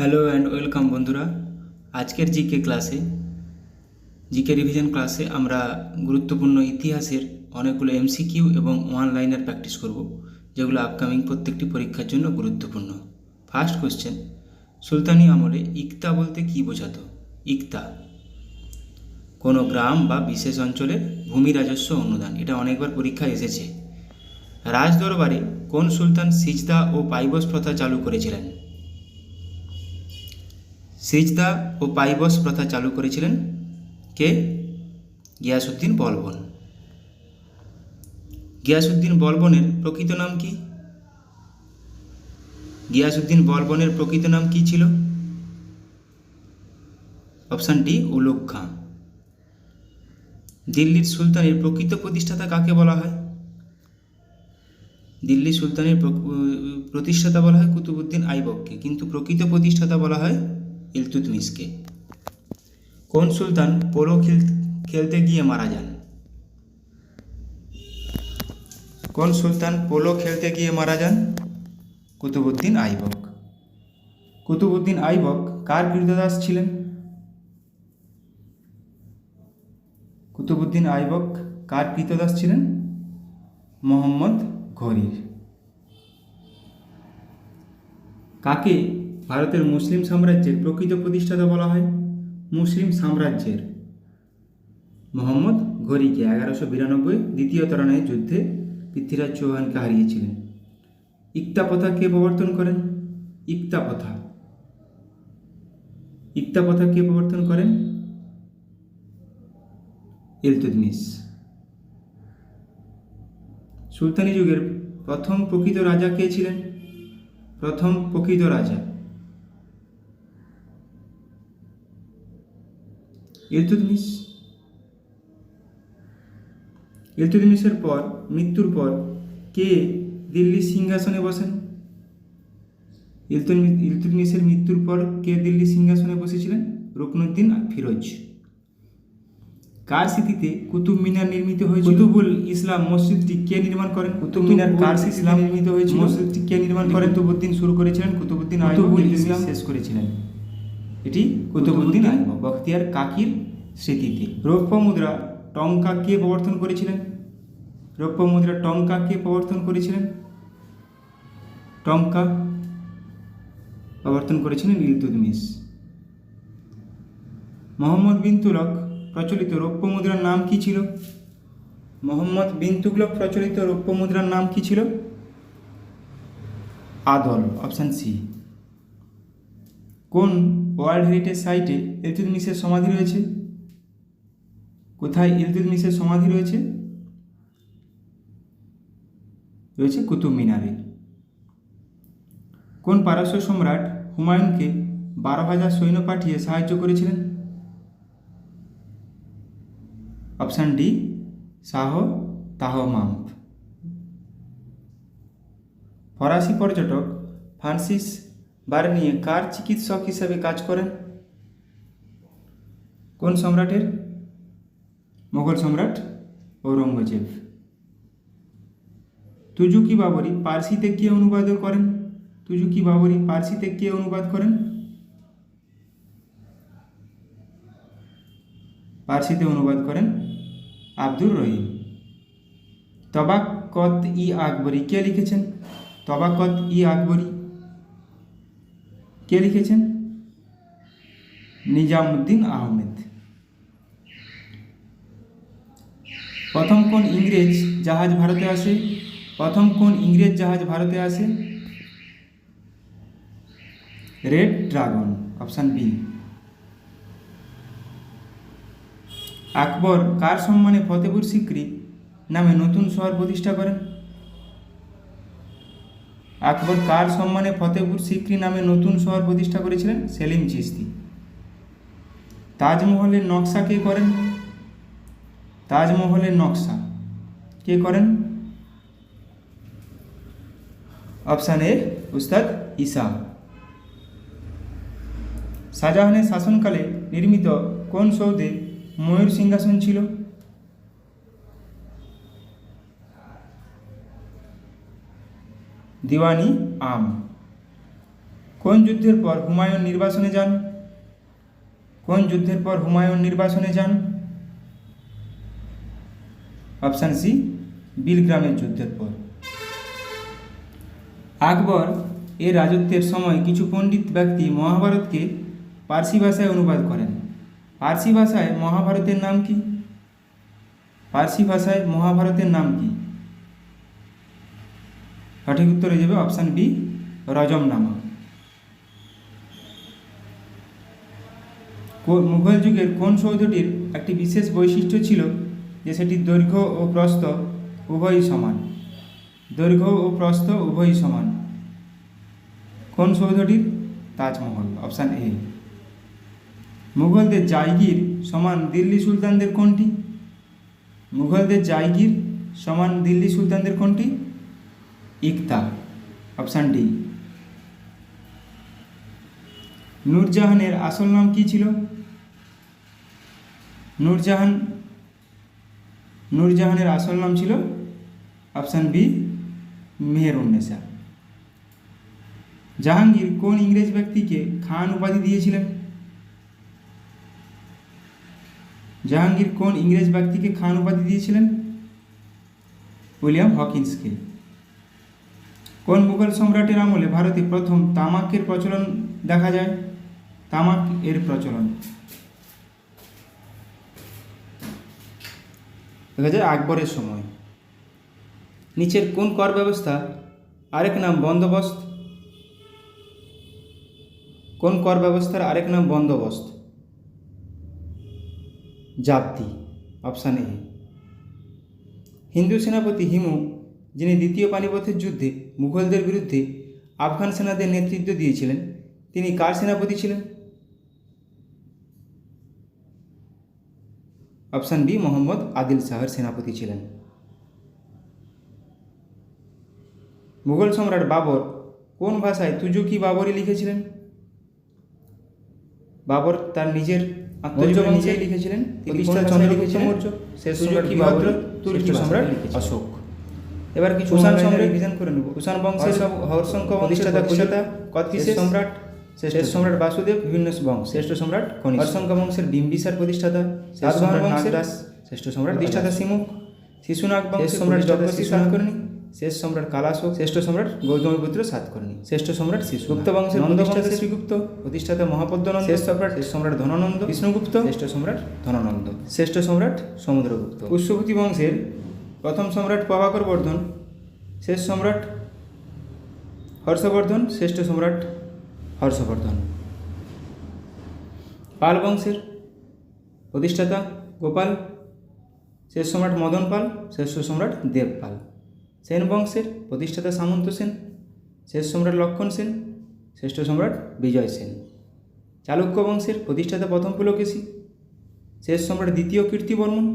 Hello and welcome বন্ধুরা। আজকের GK revision ক্লাসে আমরা গুরুত্বপূর্ণ ইতিহাসের অনেকগুলো এমসিকিউ এবং ওয়ান লাইনার প্র্যাকটিস করব, যেগুলো আপকামিং প্রত্যেকটি পরীক্ষার জন্য গুরুত্বপূর্ণ। ফার্স্ট কোশ্চেন, সুলতানি আমলে ইকতা বলতে কী বোঝাতো? ইকতা কোনো গ্রাম বা বিশেষ অঞ্চলের ভূমি রাজস্ব অনুদান। এটা অনেকবার পরীক্ষায় এসেছে। রাজদরবারে কোন সুলতান সিজদা ও পাইবস প্রথা চালু করেছিলেন? সিজদা ও পাইবস প্রথা চালু করেছিলেন কে? গিয়াসউদ্দিন বলবন। গিয়াসউদ্দিন বলবনের প্রকৃত নাম কি? গিয়াসউদ্দিন বলবনের প্রকৃত নাম কি ছিল? Option D, Ulugh Khan. দিল্লির সুলতানের প্রকৃত প্রতিষ্ঠাতা কাকে বলা হয়? দিল্লি সুলতানের প্রতিষ্ঠাতা বলা হয় কুতুবউদ্দিন আইবককে, কিন্তু প্রকৃত প্রতিষ্ঠাতা বলা হয় ইলতুৎমিশকে। কোন সুলতান পোলো খেলতে গিয়ে মারা যান? কোন সুলতান পোলো খেলতে গিয়ে মারা যান? কুতুবউদ্দিন আইবক। কুতুবউদ্দিন আইবক কার ক্রীতদাস ছিলেন? কুতুবউদ্দিন আইবক কার ক্রীতদাস ছিলেন? মোহাম্মদ ঘুরির। কাকে ভারতের মুসলিম সাম্রাজ্যের প্রকৃত প্রতিষ্ঠাতা বলা হয়? মুসলিম সাম্রাজ্যের মোহাম্মদ ঘুরিকে 1192 দ্বিতীয় তরানাই যুদ্ধে পৃথ্বীরাজ চৌহানকে হারিয়েছিলেন। ইকতা প্রথা কে প্রবর্তন করেন? ইকতা প্রথা কে প্রবর্তন করেন? ইলতুৎমিশ। সুলতানি যুগের প্রথম প্রকৃত রাজা কে ছিলেন? প্রথম প্রকৃত রাজা ইলতুৎমিশ। ইলতুৎমিশের মৃত্যুর পর কে দিল্লির সিংহাসনে বসেন? ইলতুৎমিশের মৃত্যুর পর কে দিল্লির সিংহাসনে বসেছিলেন? রুকনুদ্দিন ফিরোজ। কার স্মৃতিতে কুতুব মিনার নির্মিত হয়েছিল? কুতুবুল ইসলাম মসজিদটি কে নির্মাণ করেন? কুতুব মিনার কার স্মৃতিতে নির্মিত হয়েছিল? মসজিদটি কে নির্মাণ করেন? কুতুবউদ্দিন শুরু করেছিলেন, কুতুবউদ্দিন আইবক ইসলাম শেষ করেছিলেন। এটি কুতুবউদ্দিন আইবক বখতিয়ার কাকির স্মৃতিতে। রৌপ্য মুদ্রা টঙ্কা কে প্রবর্তন করেছিলেন? রৌপ্য মুদ্রা টঙ্কা কে প্রবর্তন করেছিলেন? টঙ্কা প্রবর্তন করেছিলেন ইলতুৎমিশ। মোহাম্মদ বিন তুগলক প্রচলিত রৌপ্য মুদ্রার নাম কি ছিল? মোহাম্মদ বিন তুগলক প্রচলিত রৌপ্য মুদ্রার নাম কি ছিল? আদল। Option C. কোন ওয়ার্ল্ড হেরিটেজ সাইটে ইলতুৎমিশের সমাধি রয়েছে? কোথায় ইলতুৎমিশের সমাধি রয়েছে? রয়েছে কুতুব মিনারে। কোন পারস্য সম্রাট হুমায়ুনকে 12,000 সৈন্য পাঠিয়ে সাহায্য করেছিলেন? Option D, Shah Tahmasp. ফরাসি পর্যটক ফ্রান্সিস বার্নিয়ে কার চিকিৎসক হিসেবে কাজ করেন? কোন সম্রাটের? মোগল সম্রাট ঔরঙ্গজেব। তুজুকি বাবরি পার্সিতে কে অনুবাদ করেন? তুজুকি বাবরি পার্সিতে কে অনুবাদ করেন? পার্সিতে অনুবাদ করেন আব্দুর রহিম। তবাকত ই আকবরী কে লিখেছেন? তবাকত ই আকবরী কে লিখেছেন? নিজামুদ্দিন আহমেদ। প্রথম কোন ইংরেজ জাহাজ ভারতে আসে? প্রথম কোন ইংরেজ জাহাজ ভারতে আসে? Red dragon. Option B. Akbar কার সম্মানে ফতেপুর সিক্রি নামে নতুন শহর প্রতিষ্ঠা করেন? আকবর কার সম্মানে ফতেপুর সিক্রি নামে নতুন শহর প্রতিষ্ঠা করেছিলেন? সেলিম চিশতি। তাজমহলের নকশা কে করেন? তাজমহলের নকশা কে করেন? অপশান এ, উস্তাদ ঈসা। শাহজাহানের শাসনকালে নির্মিত কোন সৌধে ময়ূর সিংহাসন ছিল? দিওয়ানি আম। কোন যুদ্ধের পর হুমায়ুন নির্বাসনে যান? কোন যুদ্ধের পর হুমায়ুন নির্বাসনে যান? অপশান সি, বিলগ্রামের যুদ্ধের পর। আকবর এর রাজত্বের সময় কিছু পণ্ডিত ব্যক্তি মহাভারতকে পার্সি ভাষায় অনুবাদ করেন। পার্সি ভাষায় মহাভারতের নাম কি? পার্সি ভাষায় মহাভারতের নাম কি? সঠিক উত্তর হয়ে যাবে অপশান বি, রজমনামা। মুঘল যুগের কোন সৌধটির একটি বিশেষ বৈশিষ্ট্য ছিল যে সেটির দৈর্ঘ্য ও প্রস্থ উভয়ই সমান? দৈর্ঘ্য ও প্রস্থ উভয়ই সমান। কোন সৌধটির? Taj Mahal, option A. মুঘলদের জায়গির সমান দিল্লি সুলতানদের কোনটি? মুঘলদের জায়গির সমান দিল্লি সুলতানদের কোনটি? ইকতা, অপশান ডি। নূরজাহানের আসল নাম কি ছিল? নূরজাহানের আসল নাম ছিল অপশান বি, মেহেরুন্নেসা। জাহাঙ্গীর কোন ইংরেজ ব্যক্তিকে খান উপাধি দিয়েছিলেন? জাহাঙ্গীর কোন ইংরেজ ব্যক্তিকে খান উপাধি দিয়েছিলেন? উইলিয়াম হকিন্সকে। কোন মুঘল সম্রাটের আমলে ভারতে প্রথম তামাকের প্রচলন দেখা যায়? তামাক এর প্রচলন দেখা যায় আকবরের সময়। নিচের কোন কর ব্যবস্থা আরেক নাম বন্দোবস্ত? কোন কর ব্যবস্থার আরেক নাম বন্দোবস্ত? জাপ্তি, অপশান এ। হিন্দু সেনাপতি হিমু, যিনি দ্বিতীয় পানিপথের যুদ্ধে মুঘলদের বিরুদ্ধে আফগান সেনাদের নেতৃত্ব দিয়েছিলেন, তিনি কার সেনাপতি ছিলেন? অপশান বি, মোহাম্মদ আদিল শাহের সেনাপতি ছিলেন। মুঘল সম্রাট বাবর কোন ভাষায় তুজুকি বাবরি লিখেছিলেন? বাবর তার নিজের আত্মজীবনী নিজেই লিখেছিলেন। শেষ সম্রাট বাবর, তুর্কি সম্রাট অশোক। এবার কিছু কুষাণ সম্রাট রিভিশন করে নেব। কুষাণ বংশের হর্ষঙ্ক প্রতিষ্ঠাতা কতকিসের সম্রাট? শেষ সম্রাট বাসুদেব। বিভিন্ন বংশ। শ্রেষ্ঠ সম্রাট কনিষ্ক। হর্ষঙ্ক বংশের বিম্বিসার প্রতিষ্ঠাতা। সাতবাহন বংশের শ্রেষ্ঠ সম্রাট প্রতিষ্ঠাতা সিমুক। শিশুনাগ বংশের সম্রাট যজ্ঞশী সাতকর্ণী। শেষ সম্রাট কালাশোক। শ্রেষ্ঠ সম্রাট গৌতমীপুত্র সাতকর্ণী। শ্রেষ্ঠ সম্রাট শিশু। গুপ্ত বংশের প্রতিষ্ঠাতা শ্রীগুপ্ত। প্রতিষ্ঠাতা মহাপদ্মনন্দ। শেষ সম্রাট ধননন্দ। বিষ্ণুগুপ্ত। শ্রেষ্ঠ সম্রাট ধননন্দ। শ্রেষ্ঠ সম্রাট সমুদ্রগুপ্ত। পুষ্যভূতি বংশের প্রথম সম্রাট প্রভাকর বর্ধন। শেষ সম্রাট হর্ষবর্ধন। শ্রেষ্ঠ সম্রাট হর্ষবর্ধন। পাল বংশের প্রতিষ্ঠাতা গোপাল। শেষ সম্রাট মদন পাল। শ্রেষ্ঠ সম্রাট দেবপাল। সেন বংশের প্রতিষ্ঠাতা সামন্ত সেন। শেষ সম্রাট লক্ষণ সেন। শ্রেষ্ঠ সম্রাট বিজয় সেন। চালুক্য বংশের প্রতিষ্ঠাতা প্রথম পুলকেশী। শেষ সম্রাট দ্বিতীয় কীর্তিবর্মন।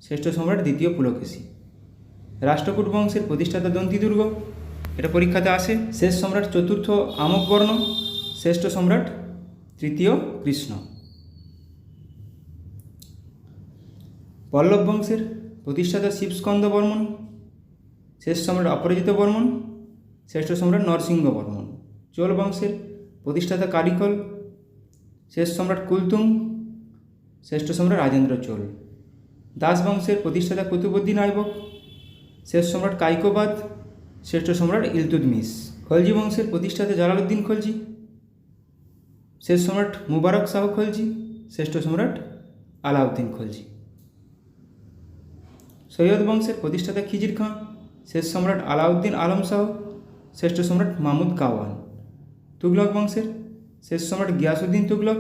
শ্রেষ্ঠ সম্রাট দ্বিতীয় পুলকেশী। রাষ্ট্রকূট বংশের প্রতিষ্ঠাতা দন্তিদুর্গ, এটা পরীক্ষাতে আসে। শেষ সম্রাট চতুর্থ আমোঘবর্ণ। শ্রেষ্ঠ সম্রাট তৃতীয় কৃষ্ণ। পল্লব বংশের প্রতিষ্ঠাতা শিবস্কন্দ বর্মন। শেষ সম্রাট অপরাজিত বর্মন। শ্রেষ্ঠ সম্রাট নরসিংহ বর্মন। চোল বংশের প্রতিষ্ঠাতা কারিকল। শেষ সম্রাট কুলতুং। শ্রেষ্ঠ সম্রাট রাজেন্দ্র চোল। দাস বংশের প্রতিষ্ঠাতা কুতুবুদ্দিন আইবক। শেষ সম্রাট কাইকোবাদ। শ্রেষ্ঠ সম্রাট ইলতুৎমিশ। খলজি বংশের প্রতিষ্ঠাতা জালালউদ্দিন খলজি। শেষ সম্রাট মুবারক শাহ খলজি। শ্রেষ্ঠ সম্রাট আলাউদ্দিন খলজি। সৈয়দ বংশের প্রতিষ্ঠাতা খিজির খাঁ। শেষ সম্রাট আলাউদ্দিন আলম শাহ। শ্রেষ্ঠ সম্রাট মাহমুদ কাওয়ান। তুগলক বংশের শেষ সম্রাট গিয়াসউদ্দিন তুগলক।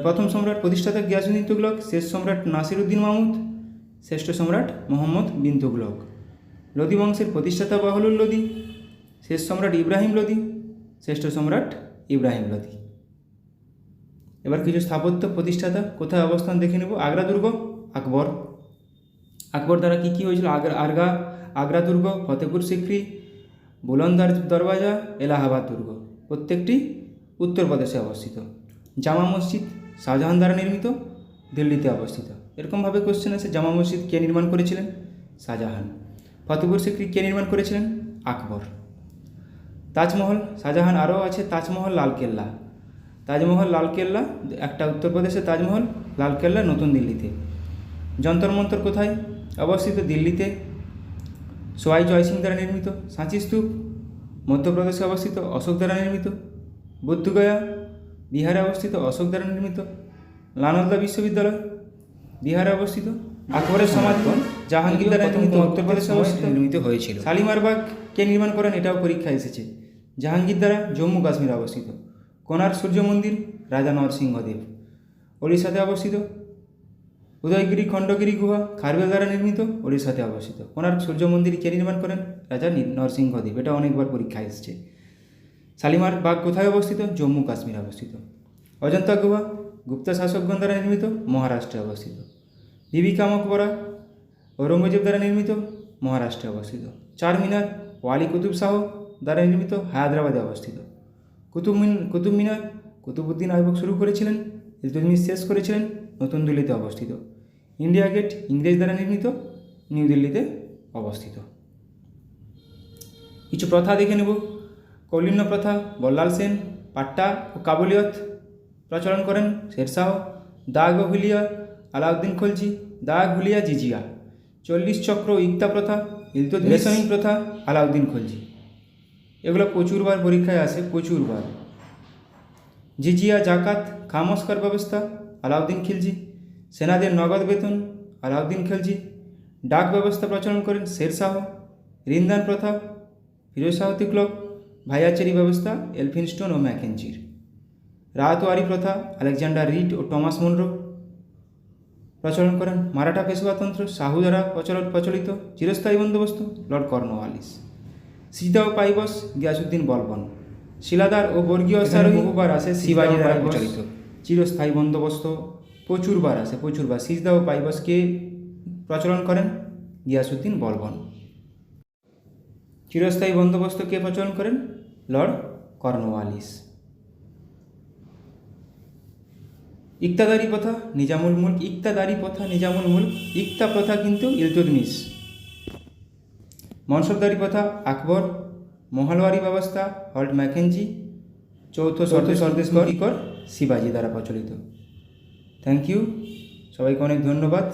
প্রথম সম্রাট প্রতিষ্ঠাতা গিয়াসউদ্দিন তুগলক। শেষ সম্রাট নাসিরউদ্দিন মাহমুদ। শ্রেষ্ঠ সম্রাট মোহাম্মদ বিন তুগলক। লোদি বংশের প্রতিষ্ঠাতা বাহলুল লোদি। শেষ সম্রাট ইব্রাহিম লোদি। শ্রেষ্ঠ সম্রাট ইব্রাহিম লোদি। এবার কিছু স্থাপত্য প্রতিষ্ঠাতা কোথায় অবস্থান দেখে নেব। আগ্রা দুর্গ আকবর। আকবর দ্বারা কী কী হয়েছিল? আগ্রা দুর্গ, ফতেপুর সিক্রি, বুলন্দার দরওয়াজা, এলাহাবাদ দুর্গ, প্রত্যেকটি উত্তরপ্রদেশে অবস্থিত। জামা মসজিদ শাহজাহান দ্বারা নির্মিত, দিল্লিতে অবস্থিত। এরকমভাবে কোশ্চেন আছে, জামা মসজিদ কে নির্মাণ করেছিলেন? শাহজাহান। ফতেপুর সিক্রি কে নির্মাণ করেছিলেন? আকবর। তাজমহল, শাহজাহান আরও আছে তাজমহল, লালকেল্লা। তাজমহল, লালকেল্লা, একটা উত্তরপ্রদেশে তাজমহল, লালকেল্লা নতুন দিল্লিতে। যন্তর মন্তর কোথায় অবস্থিত? দিল্লিতে। সোয়াই জয় সিং দ্বারা নির্মিত। সাঁচি স্তূপ মধ্যপ্রদেশে অবস্থিত, অশোক দ্বারা নির্মিত। বুদ্ধগয়া বিহারে অবস্থিত, অশোক দ্বারা নির্মিত। নালন্দা বিশ্ববিদ্যালয় বিহারে অবস্থিত। আকবরের সমাধিগণ জাহাঙ্গীর দ্বারা নির্মিত, উত্তরপ্রদেশে অবস্থিত নির্মিত হয়েছিল। শালিমার বাগ কে নির্মাণ করেন? এটাও পরীক্ষায় এসেছে। জাহাঙ্গীর দ্বারা, জম্মু কাশ্মীরে অবস্থিত। কোণার্ক সূর্য মন্দির রাজা নরসিংহদেব, ওড়িশাতে অবস্থিত। উদয়গিরি খণ্ডগিরি গুহা খারবেল দ্বারা নির্মিত, ওড়িশাতে অবস্থিত। কোণার্ক সূর্য মন্দির কে নির্মাণ করেন? রাজা নরসিংহদেব, এটা অনেকবার পরীক্ষায় এসেছে। শালিমার বাগ কোথায় অবস্থিত? জম্মু কাশ্মীরে অবস্থিত। অজন্তা গুহা গুপ্ত শাসকগণ দ্বারা নির্মিত, মহারাষ্ট্রে অবস্থিত। বিবি কা মকবরা ঔরঙ্গজেব দ্বারা নির্মিত, মহারাষ্ট্রে অবস্থিত। চার মিনার ওয়ালি কুতুব শাহ দ্বারা নির্মিত, হায়দ্রাবাদে অবস্থিত। কুতুব মিনার কুতুবউদ্দিন আইবক শুরু করেছিলেন, ইলতুৎমিশ শেষ করেছিলেন, নতুন দিল্লিতে অবস্থিত। ইন্ডিয়া গেট ইংরেজ দ্বারা নির্মিত, নিউ দিল্লিতে অবস্থিত। কিছু প্রথা দেখে নেব। কৌলিন্য প্রথা বল্লাল সেন, পাট্টা ও কাবুলিয়ত প্রচলন করেন শেরশাহ। দাগ ও হুলিয়া আলাউদ্দিন খলজি, দাগ হুলিয়া জিজিয়া। 40 চক্র ইক্তা প্রথা ইলতুৎমিশ প্রথা আলাউদ্দিন খলজি। এগুলো প্রচুরবার পরীক্ষায় আসে, প্রচুরবার। জিজিয়া জাকাত খামোস্কার ব্যবস্থা আলাউদ্দিন খিলজি। সেনাদের নগদ বেতন আলাউদ্দিন খিলজি। ডাক ব্যবস্থা প্রচলন করেন শেরশাহ। ঋণদান প্রথা ফিরোজ শাহ তুগলক। ভাইয়াচারি ব্যবস্থা এলফিনস্টোন ও ম্যাকেঞ্জির। রায়তওয়ারি প্রথা আলেকজান্ডার রিড ও টমাস মুনরো প্রচলন করেন। মারাঠা পেশওয়াতন্ত্র শাহু দ্বারা প্রচলিত। চিরস্থায়ী বন্দোবস্ত লর্ড কর্নওয়ালিস। সিজদা ও পাইবস গিয়াসুদ্দিন বলবন। শিলাদার ও বর্গীয় অশ্বারোহী বহুবার আসে শিবাজী দ্বারা প্রচলিত। চিরস্থায়ী বন্দোবস্ত প্রচুরবার আসে, প্রচুরবার। সিজদা ও পাইবসকে প্রচলন করেন গিয়াসুদ্দিন বলবন। চিরস্থায়ী বন্দোবস্ত কে প্রচলন করেন? Lord Cornwallis. ইকতাদারি প্রথা নিজামুল মুলক। ইকতাদারি প্রথা নিজামুল মুলক। ইকতা প্রথা কিন্তু ইলতুৎমিশ। মনসবদারি প্রথা আকবর। মহলওয়ারি ব্যবস্থা লর্ড ম্যাকেঞ্জি। চৌথ সর্দেশকর শিবাজী দ্বারা প্রচলিত। থ্যাংক ইউ, সবাইকে অনেক ধন্যবাদ।